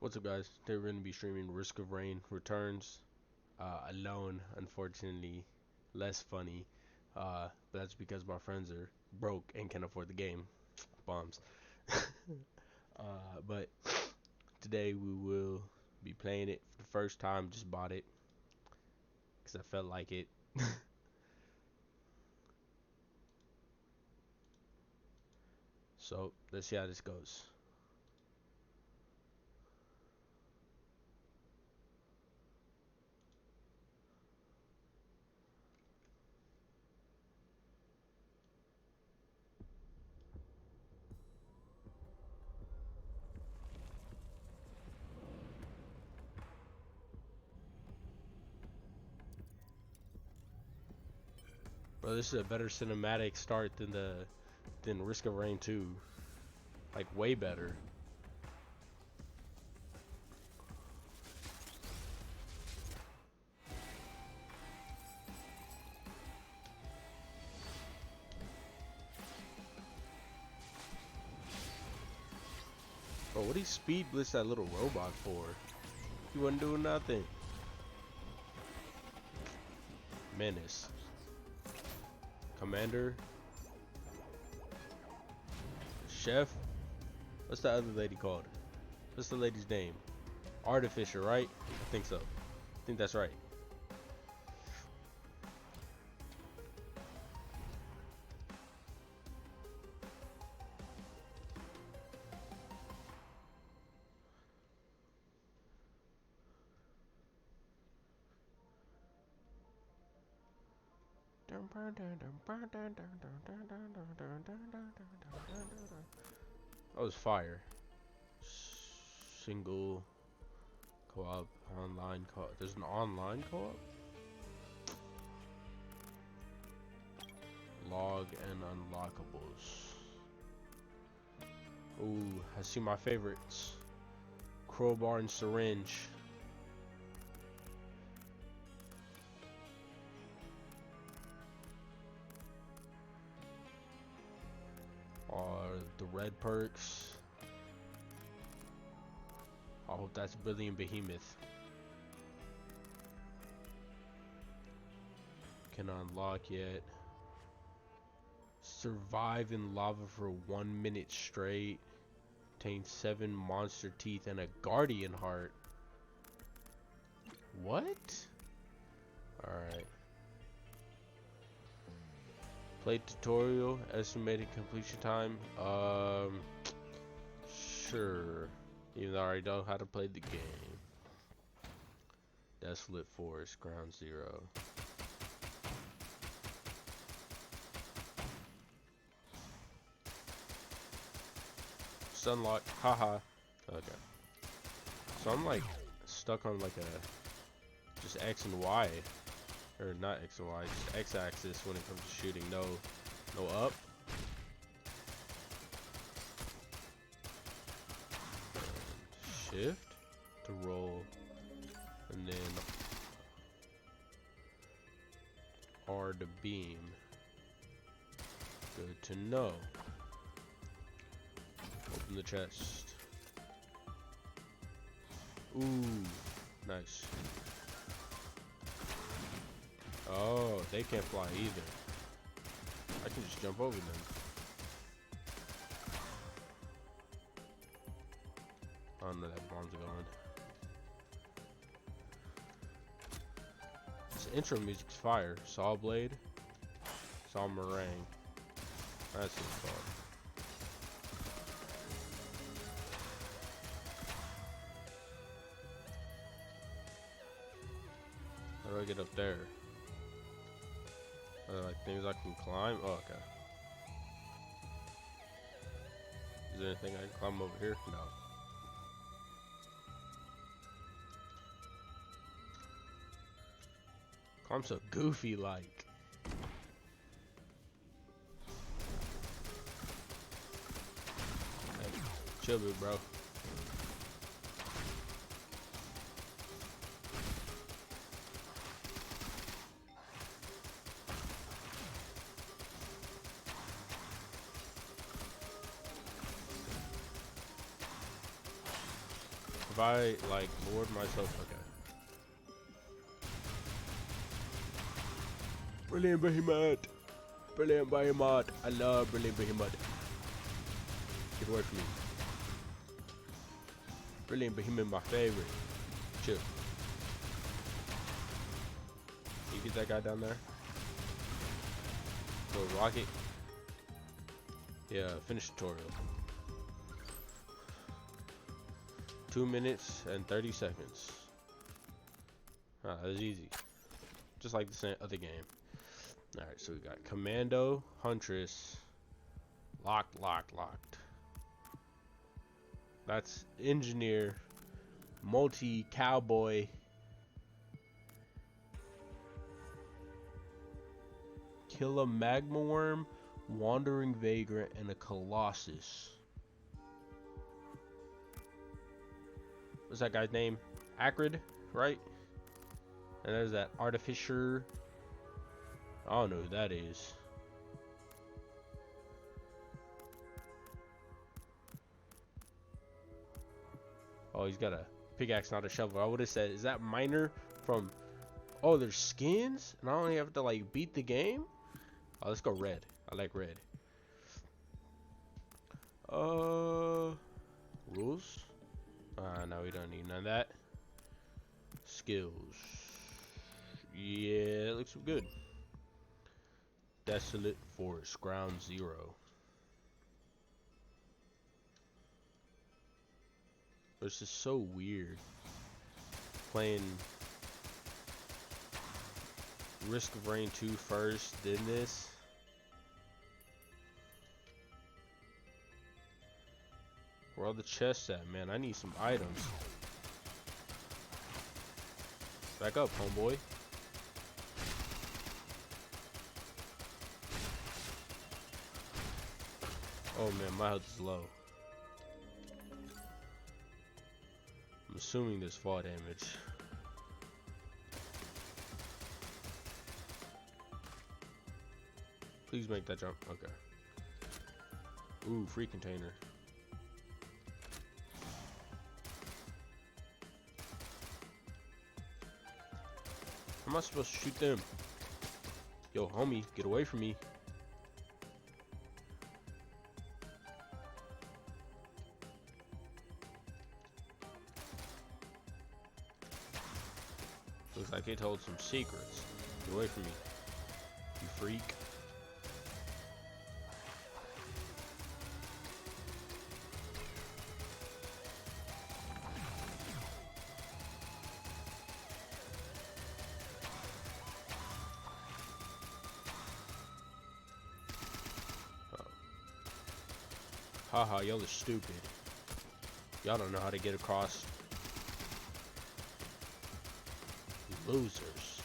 What's up, guys? Today we're going to be streaming Risk of Rain Returns alone. Unfortunately, less funny, but that's because my friends are broke and can't afford the game. Bombs. But today we will be playing it for the first time. Just bought it because I felt like it. So let's see how this goes. Bro, this is a better cinematic start than Risk of Rain 2. Like, way better. Bro, what do you speed blitz that little robot for? He wasn't doing nothing. Menace. Commander. Chef. What's the other lady called? What's the lady's name? Artificer, right? I think so. I think that's right. That was fire. Single co-op, online co-op. There's an online co-op? Log and unlockables. Ooh, I see my favorites. Crowbar and syringe. Are the red perks. I hope that's Brilliant Behemoth. Cannot unlock yet. Survive in lava for 1 minute straight. Obtain 7 monster teeth and a guardian heart. What? Alright. Play tutorial. Estimated completion time. Sure. Even though I already know how to play the game. Desolate Forest, Ground Zero. Sunlock, haha. Okay. So I'm like stuck on like a just X and Y, or not X and Y, just X axis when it comes to shooting. No up. And shift to roll, and then R to beam. Good to know. Open the chest. Ooh, nice. Oh, they can't fly either. I can just jump over them. I don't know that bombs are going. This intro music's fire. Saw Blade. Saw Meringue. That's his fault. How do I get up there? Are there like things I can climb? Oh, okay. Is there anything I can climb over here? No. I'm so goofy like. Hey, chill, bro. If I like board myself, okay. Brilliant Behemoth. Brilliant Behemoth. I love Brilliant Behemoth. Get away from me. Brilliant Behemoth, my favorite. Chill. You get that guy down there? Little rocket. Yeah, finish tutorial. 2 minutes and 30 seconds. Ah, that was easy. Just like the other game. Alright, so we got Commando, Huntress, Locked. That's Engineer, Multi-Cowboy, Kill a Magma Worm, Wandering Vagrant, and a Colossus. What's that guy's name? Acrid, right? And there's that Artificer. I don't know who that is. Oh, he's got a pickaxe, not a shovel. I would have said, is that Miner from... Oh, there's skins? And I only have to, like, beat the game? Oh, let's go red. I like red. Rules? No, we don't need none of that. Skills. Yeah, it looks good. Desolate Forest, Ground Zero. This is so weird. Playing Risk of Rain 2 first, then this. Where all the chests at, man? I need some items. Back up, homeboy. Oh man, my health is low. I'm assuming there's fall damage. Please make that jump. Okay. Ooh, free container. How am I supposed to shoot them? Yo, homie, get away from me. Looks like it told some secrets. Get away from me, you freak. Haha, y'all are stupid. Y'all don't know how to get across. Losers.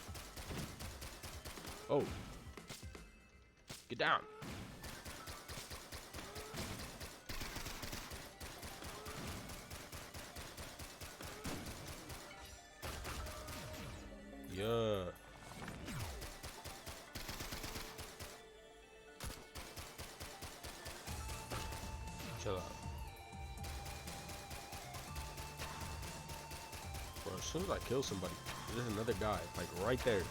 Oh. Get down. Yeah. Chill out. Bro, as soon as I kill somebody, there's another guy, like right there.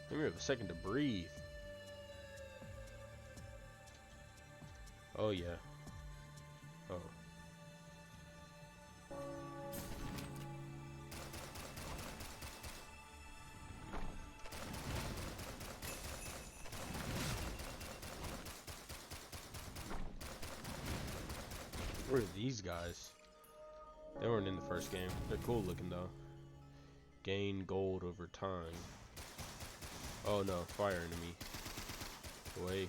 Give me a second to breathe. Oh yeah. Oh. Where are these guys? They weren't in the first game. They're cool looking though. Gain gold over time. Oh no, fire enemy. Get away.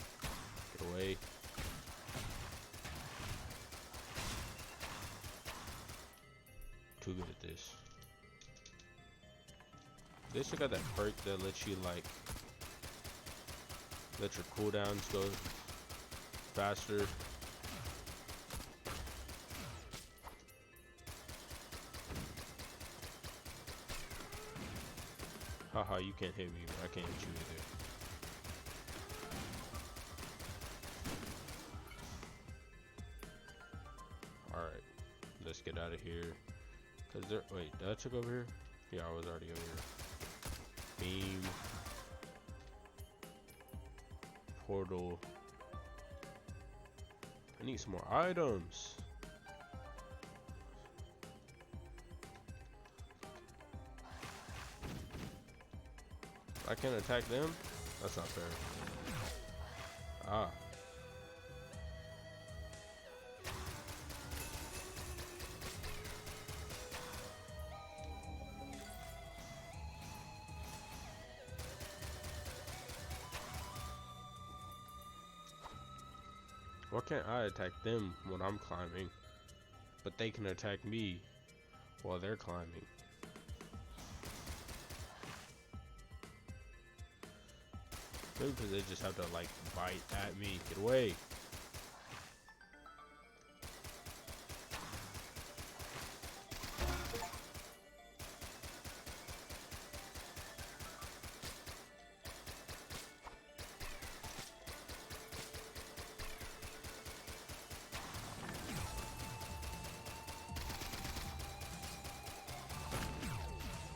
Get away. Too good at this. They still got that perk that lets you like let your cooldowns go faster. Haha, you can't hit me, but I can't hit you either. just get out of here. Cause there. Wait, did I check over here? Yeah, I was already over here. Beam. Portal. I need some more items. I can't attack them? That's not fair. Ah. Why can't I attack them when I'm climbing, but they can attack me while they're climbing? Maybe because they just have to like bite at me. Get away.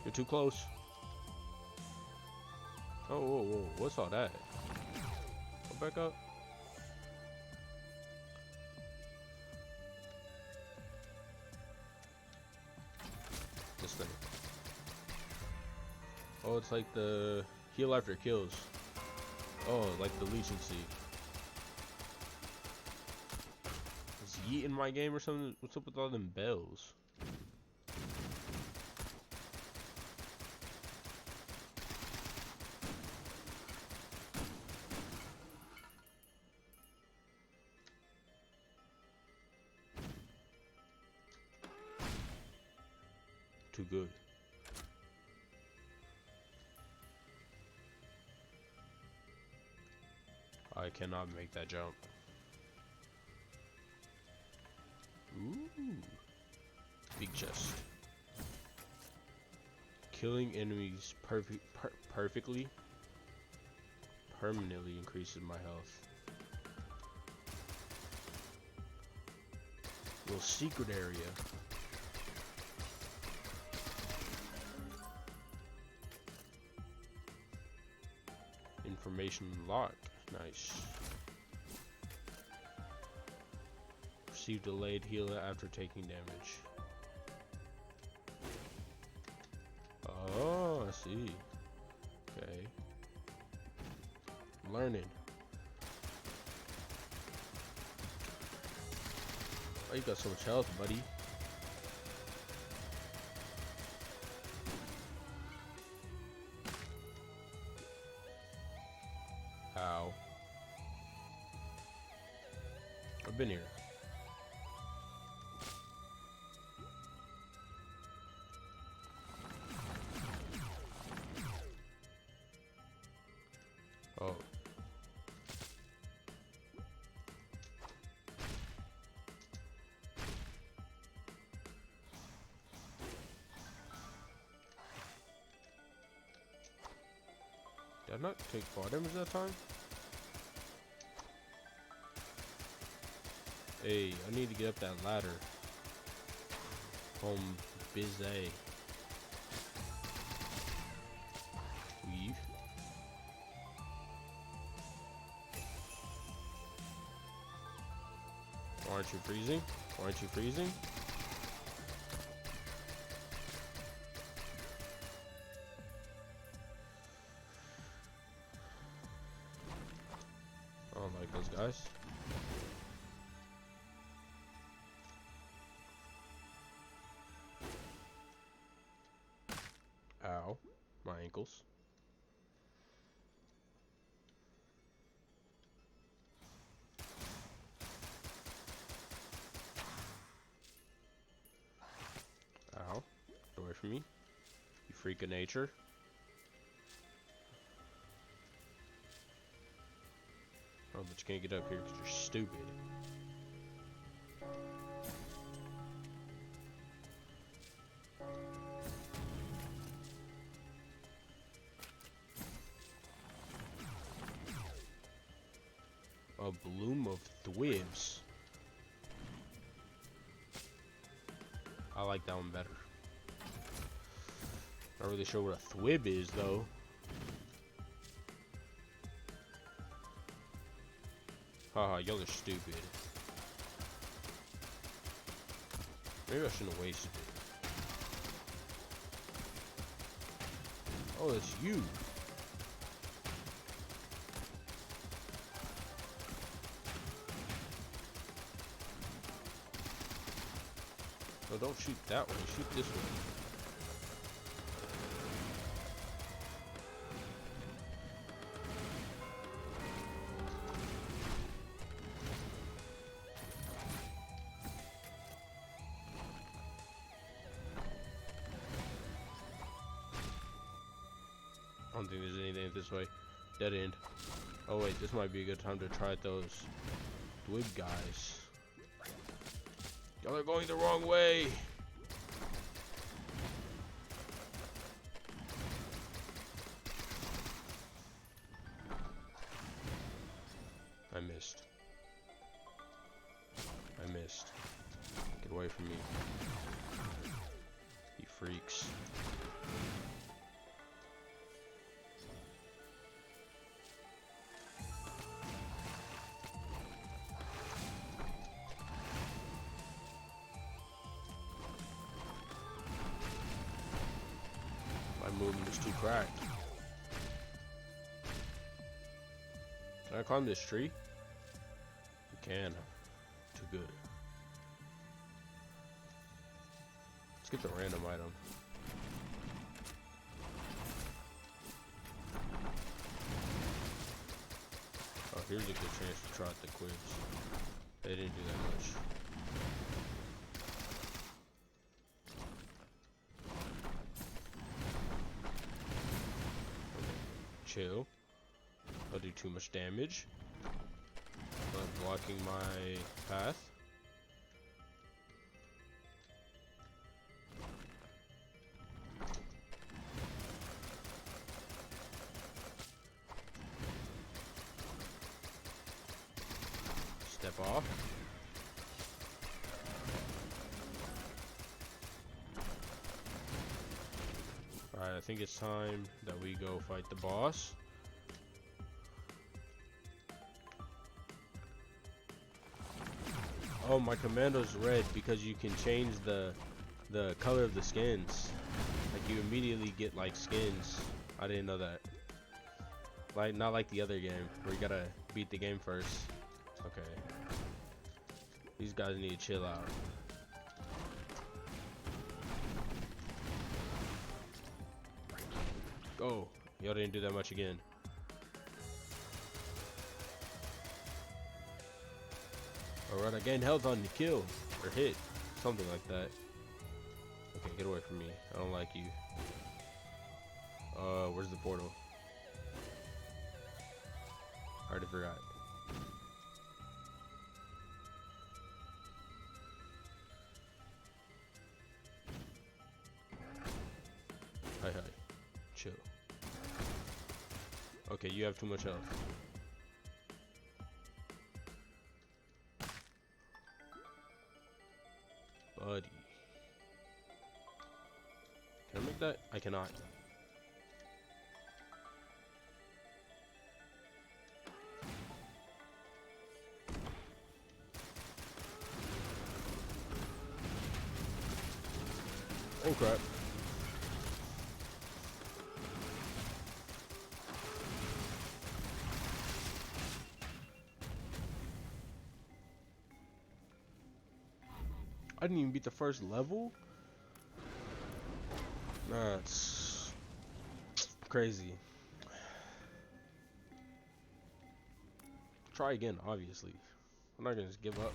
You're too close. Oh, whoa, whoa, what's all that? Go back up. This thing. Oh, it's like the heal after kills. Oh, like the Legion Seed. Is Yeet in my game or something? What's up with all them bells? Too good. I cannot make that jump. Ooh. Big chest. Killing enemies perfectly permanently increases my health. Little secret area. Information locked. Nice. Receive delayed healer after taking damage. Oh, I see. Okay. I'm learning. Oh, you got so much health, buddy. Ow. I've been here. Oh. Did I not take fall damage that time? Hey, I need to get up that ladder. Bizay. Weave. Aren't you freezing? Aren't you freezing? I don't like those guys. Ow. My ankles. Ow. Get away from me. You freak of nature. Oh, but you can't get up here because you're stupid. A bloom of thwibs. like that one better. Not really sure what a thwib is though. Haha, y'all are stupid. Maybe I shouldn't have wasted it. Oh, it's you. No, don't shoot that one. Shoot this one. I don't think there's anything this way. Dead end. Oh wait, this might be a good time to try those Dwib guys. Y'all are going the wrong way. I missed. I missed. Get away from me. You freaks. My movement is too cracked. Can I climb this tree? You can. Too good. Let's get the random item. Oh, here's a good chance to try out the quiz. They didn't do that much. Chill. I'll do too much damage. I'm blocking my path. Step off. Alright, I think it's time that we go fight the boss. Oh, my commando's red because you can change the color of the skins. Like you immediately get like skins. I didn't know that. Like not like the other game where you gotta beat the game first. Okay. These guys need to chill out. Go. Y'all didn't do that much again. Alright, I gained health on the kill. Or hit. Something like that. Okay, get away from me. I don't like you. Where's the portal? I already forgot. Hi. Chill. Okay, you have too much health. Buddy. Can I make that? I cannot. Oh crap. I didn't even beat the first level? That's crazy. Try again, obviously. I'm not gonna just give up.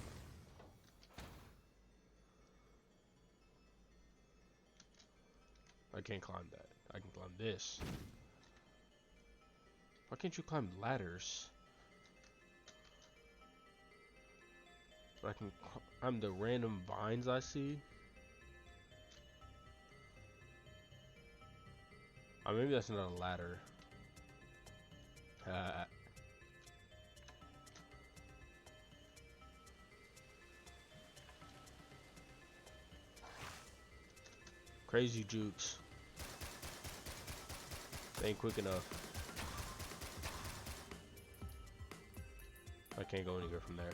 I can't climb that. I can climb this. Why can't you climb ladders? I can climb the random vines I see. Oh, maybe that's not a ladder. Crazy jukes. They ain't quick enough. I can't go anywhere from there.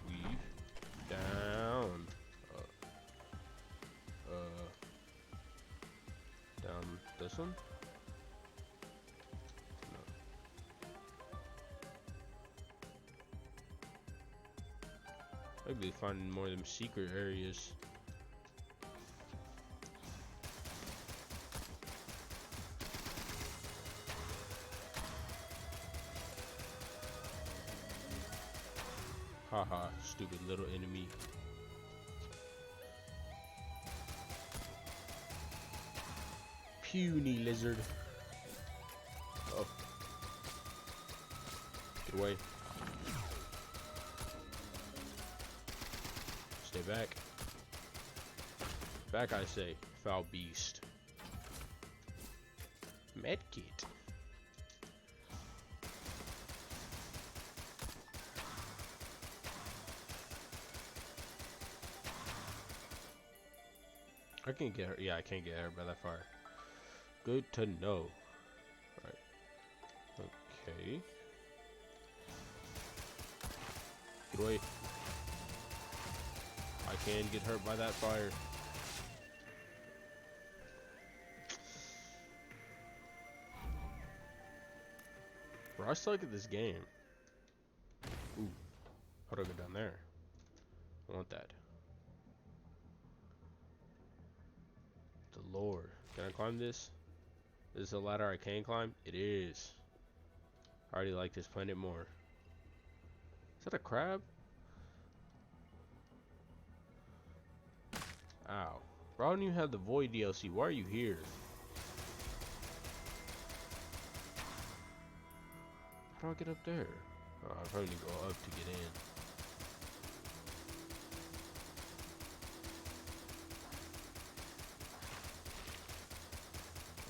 Weave. Down. Down this one? No. Maybe find more of them secret areas. Haha, stupid little enemy. Puny lizard. Oh. Get away. Stay back. Back, I say, foul beast. Medkit. I can't get her. Yeah, I can't get her by that far. Good to know. Alright. Okay. Get away. I can get hurt by that fire. Bro, I suck at this game. Ooh. How do I go down there? I want that. The Lord. Can I climb this? Is this a ladder I can climb? It is. I already like this planet more. Is that a crab? Ow. Bro, I don't even have the Void DLC. Why are you here? How do I get up there? Oh, I probably need to go up to get in.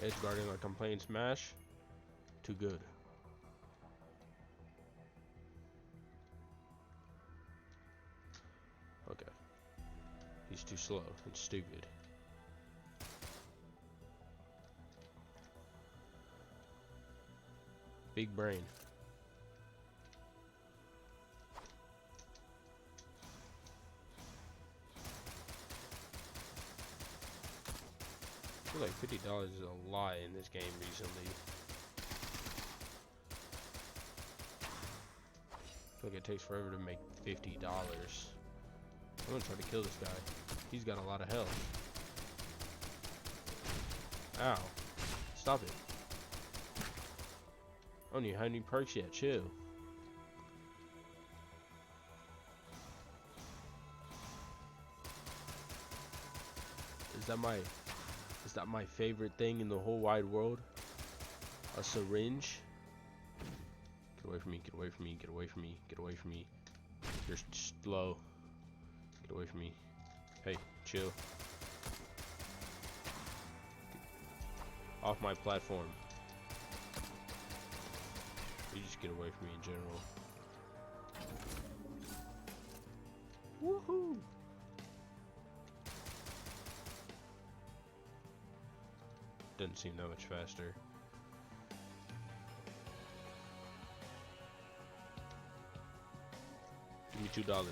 Edge guarding like I'm playing Smash. Too good. Okay. He's too slow and stupid. Big brain. I feel like $50 is a lot in this game recently. I feel like it takes forever to make $50. I'm gonna try to kill this guy. He's got a lot of health. Ow. Stop it. I don't even have any perks yet. Chill. Is that my favorite thing in the whole wide world? A syringe? Get away from me, get away from me, get away from me, get away from me. You're slow. Get away from me. Hey, chill. Off my platform. You just get away from me in general. Woohoo! Doesn't seem that much faster. Give me $2.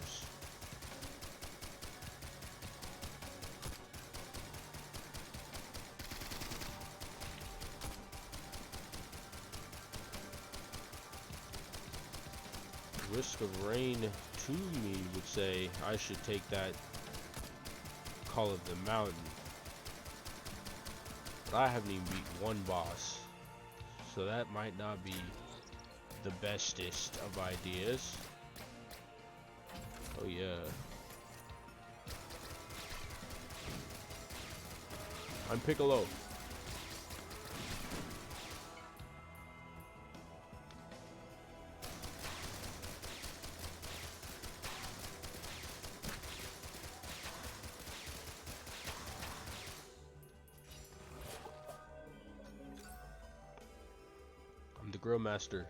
Risk of Rain to me would say I should take that Call of the Mountain. But I haven't even beat one boss. So that might not be the bestest of ideas. Oh yeah. I'm Piccolo. I'm the Grill Master.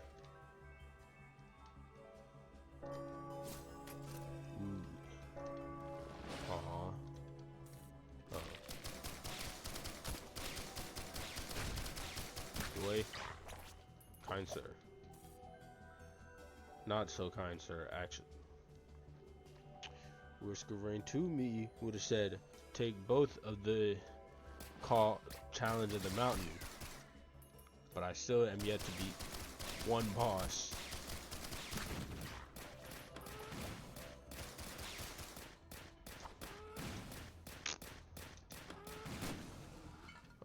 kind, sir. Not so kind, sir, actually. Risk of Rain to me would have said, take both of the call challenge of the mountain. But I still am yet to beat one boss.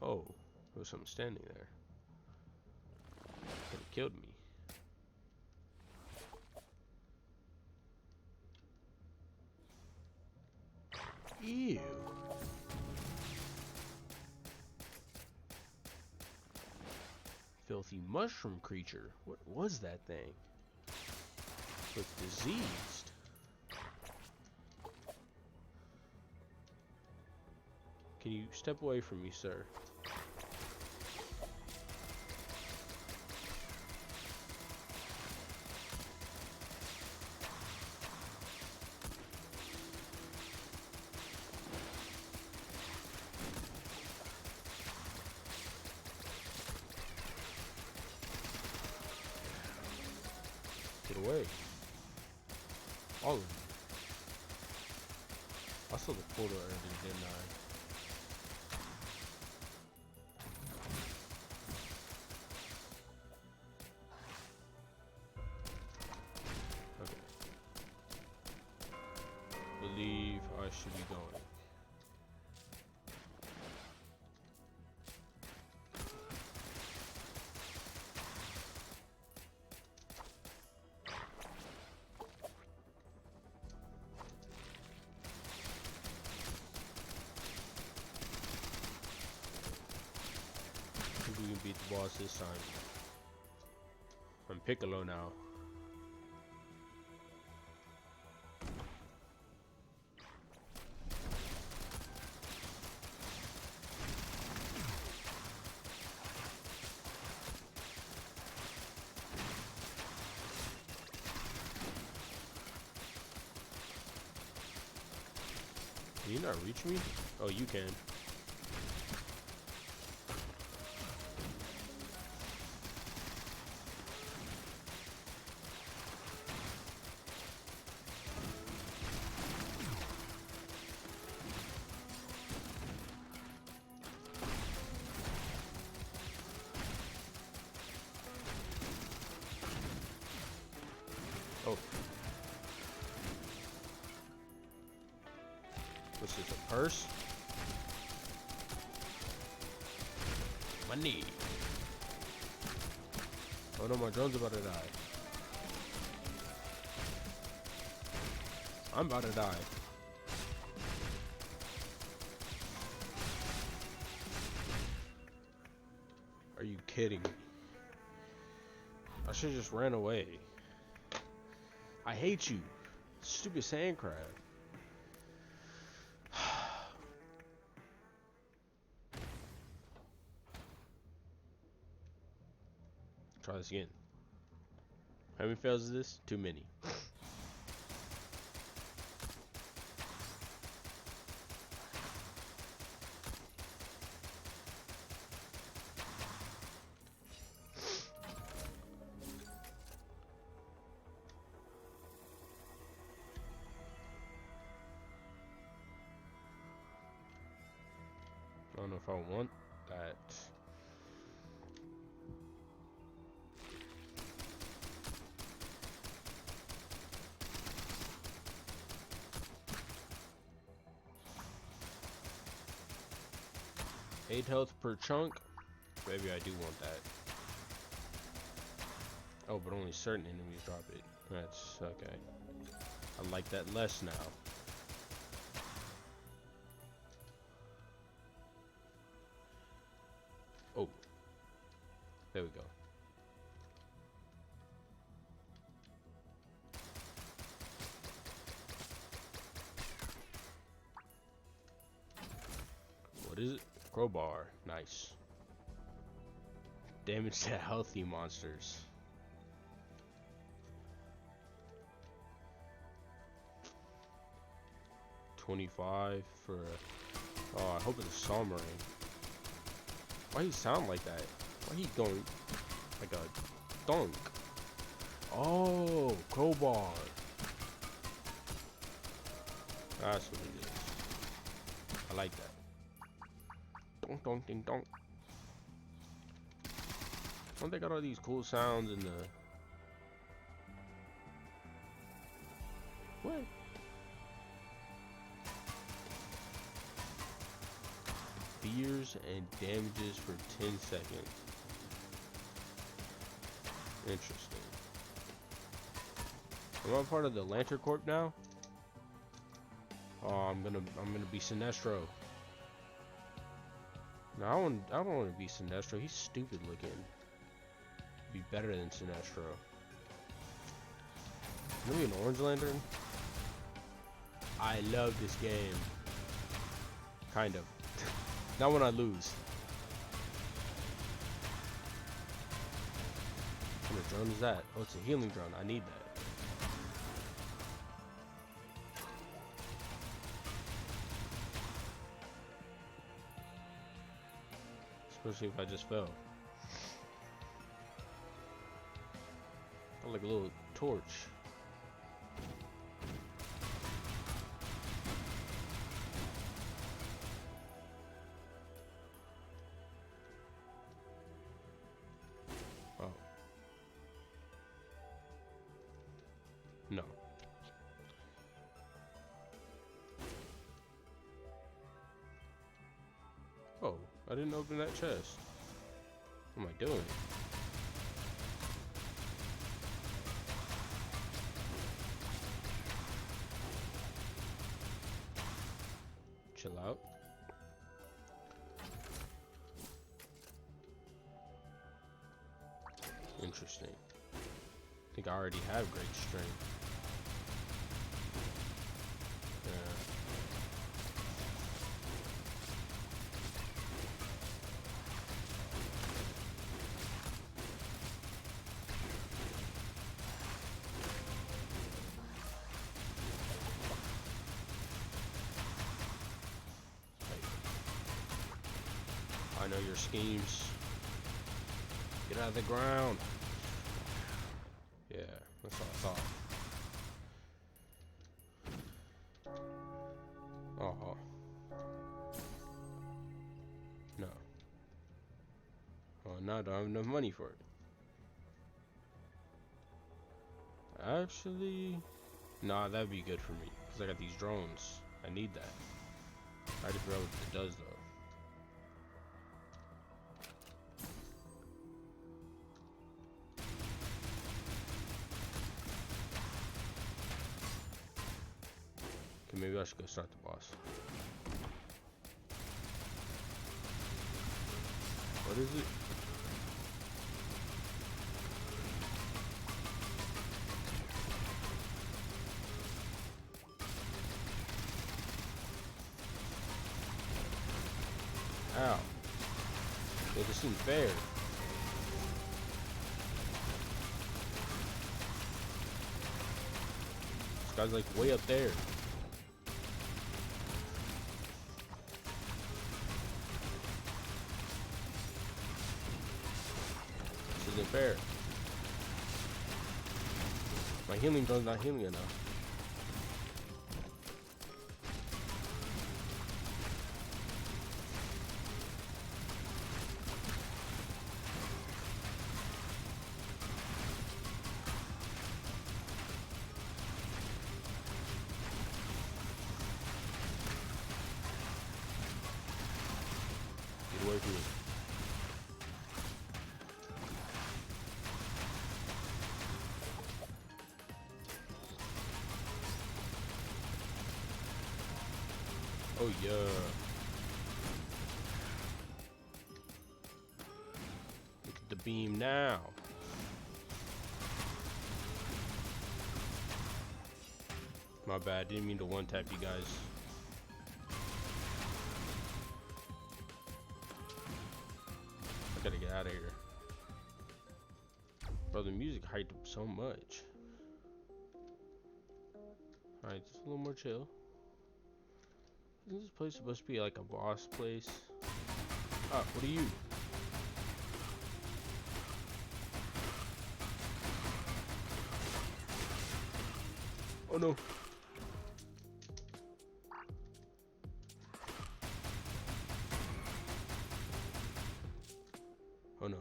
Oh, there was something standing there. Could have killed me. Ew. Filthy mushroom creature. What was that thing? Looked diseased. Can you step away from me, sir? Get away. All of them. I saw the portal earlier, didn't I? Okay. Believe I should be going. We can beat the boss this time. I'm Piccolo now. Can you not reach me? Oh, you can. Oh. What's this, a purse? Money. Oh no, my drone's about to die. I'm about to die. Are you kidding me? I should've just ran away. I hate you. Stupid sand crab. Try this again. How many fails is this? Too many. I don't know if I want that. Eight health per chunk. Maybe I do want that. Oh, but only certain enemies drop it. That's okay. I like that less now. Oh, there we go. What is it? Crowbar. Nice. Damage to healthy monsters. $25 for. Oh, I hope it's a Sombering. Why he sound like that? Why he going like a Donk. Oh, crowbar. That's what it is. I like that. Donk, donk, ding, donk. Don't they got all these cool sounds in the... What? Fears and damages for 10 seconds. Interesting. Am I part of the Lantern Corp now? Oh, I'm gonna be Sinestro. No, I don't want to be Sinestro. He's stupid looking. Be better than Sinestro. Maybe an Orange Lantern. I love this game. Kind of. Not when I lose. What kind of drone is that? Oh, it's a healing drone. I need that. Especially if I just fell. Like a little torch. Oh. No. Oh, I didn't open that chest. What am I doing? Chill out. Interesting. I think I already have great strength. Yeah. I know your schemes. Get out of the ground. Yeah, that's what I thought. Oh. No. Oh, now I don't have enough money for it. Actually, nah, that'd be good for me. Because I got these drones. I need that. I already forgot what it does, though. Okay, maybe I should go start the boss. What is it? Ow. It just seems fair. This guy's like way up there. This isn't fair. My healing drone's not healing enough. Get away from me. Oh yeah. Look at the beam now. My bad, didn't mean to one tap you guys. I gotta get out of here. Bro, the music hyped up so much. Alright, just a little more chill. Isn't this place supposed to be like a boss place? Ah, what are you? Oh no. Oh no.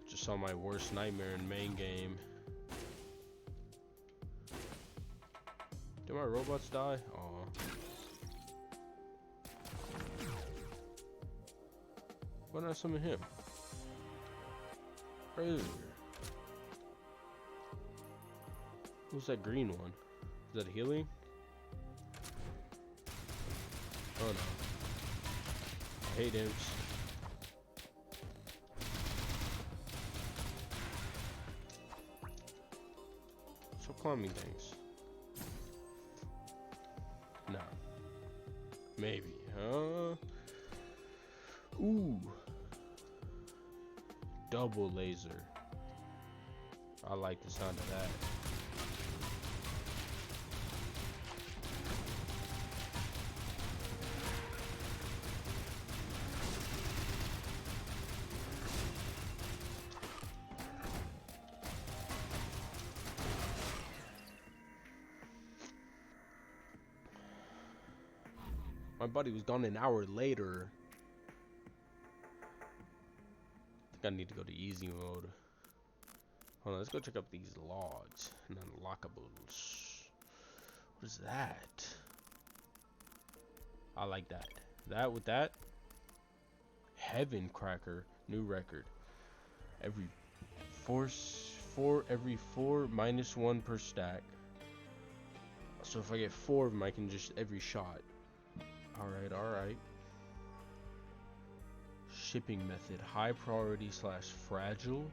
Just saw my worst nightmare in main game. Did my robots die? Aw. Why not summon him? Where is he? Who's that green one? Is that healing? Oh no. I hate imps. So climbing things. No. Maybe. Ooh. Double laser. I like the sound of that. My buddy was gone an hour later. I think I need to go to easy mode. Hold on, let's go check out these logs and unlockables. What is that? I like that. That with that. Heaven Cracker, new record. Every every four minus one per stack. So if I get 4 of them, I can just every shot. Alright, alright. Shipping method. High priority / fragile.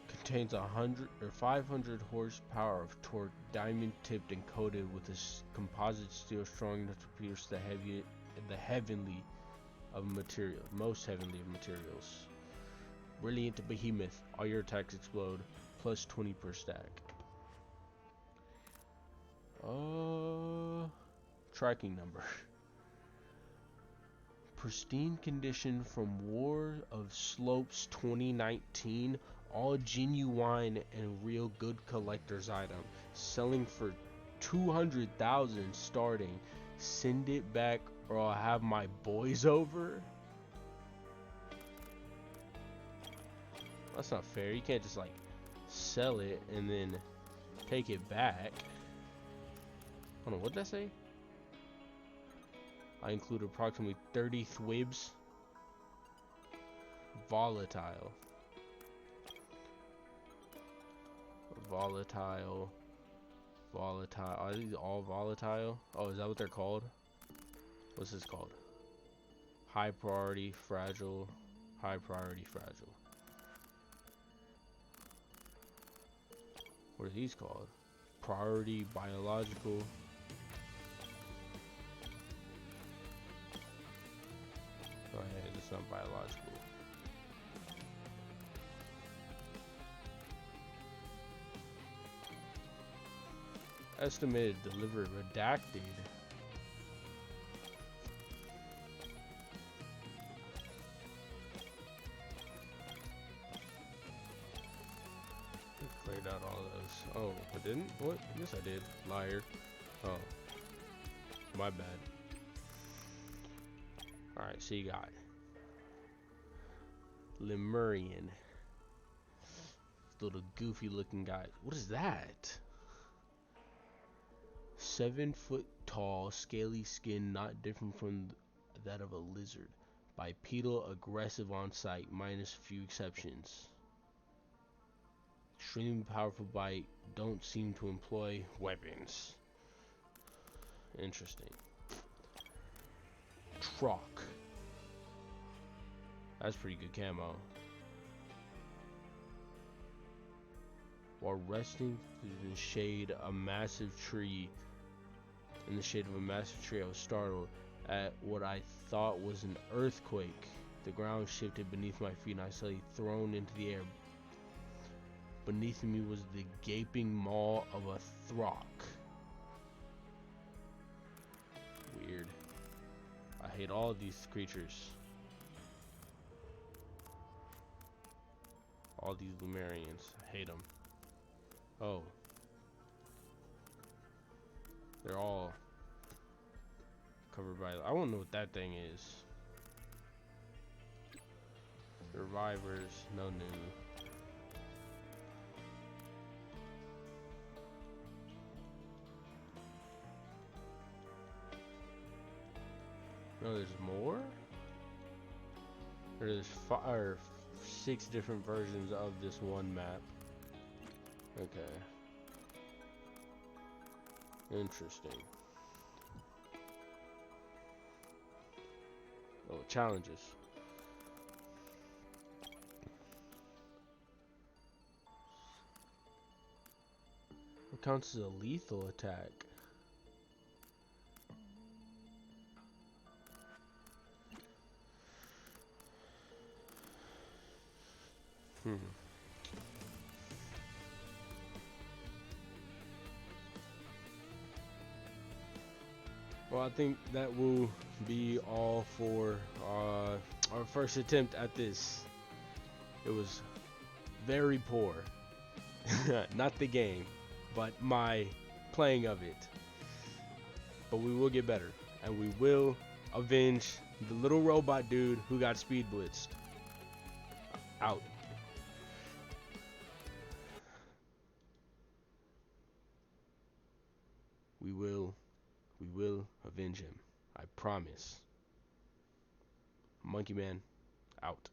Contains 100 or 500 horsepower of torque, diamond tipped and coated with a composite steel strong enough to pierce the heavenly of material, most heavenly of materials. Brilliant behemoth. All your attacks explode. Plus 20 per stack. Tracking number. Pristine condition from War of Slopes 2019. All genuine and real good collector's item. Selling for 200,000 starting. Send it back or I'll have my boys over. That's not fair. You can't just like sell it and then take it back. Hold on, what did that say? I include approximately 30 thwibs. Volatile. Volatile. Volatile. Are these all volatile? Oh, is that what they're called? What's this called? High priority, fragile. High priority, fragile. What are these called? Priority, biological. Oh yeah, it's not biological. Estimated delivery redacted. Cleared out all those. Oh, I didn't? What? Yes, I did. Liar. Oh. My bad. Alright, so you got Lemurian. Little goofy looking guy. What is that? 7 foot tall, scaly skin, not different from that of a lizard. Bipedal, aggressive on sight, minus a few exceptions. Extremely powerful bite, don't seem to employ weapons. Interesting. Troc. That's pretty good camo. While resting in the shade of a massive tree, I was startled at what I thought was an earthquake. The ground shifted beneath my feet and I suddenly thrown into the air. Beneath me was the gaping maw of a throck. Weird. I hate all of these creatures. all these Lumerians. I hate them. Oh. They're all covered by... I don't know what that thing is. Survivors, no new. No, there's more? Or there's 5 or 6 different versions of this one map. Okay. Interesting. Oh, challenges. What counts as a lethal attack? Well, I think that will be all for our first attempt at this. It was very poor. Not the game, but my playing of it. But we will get better, and we will avenge the little robot dude who got speed blitzed. Out. We will avenge him. I promise. Monkey Man, out.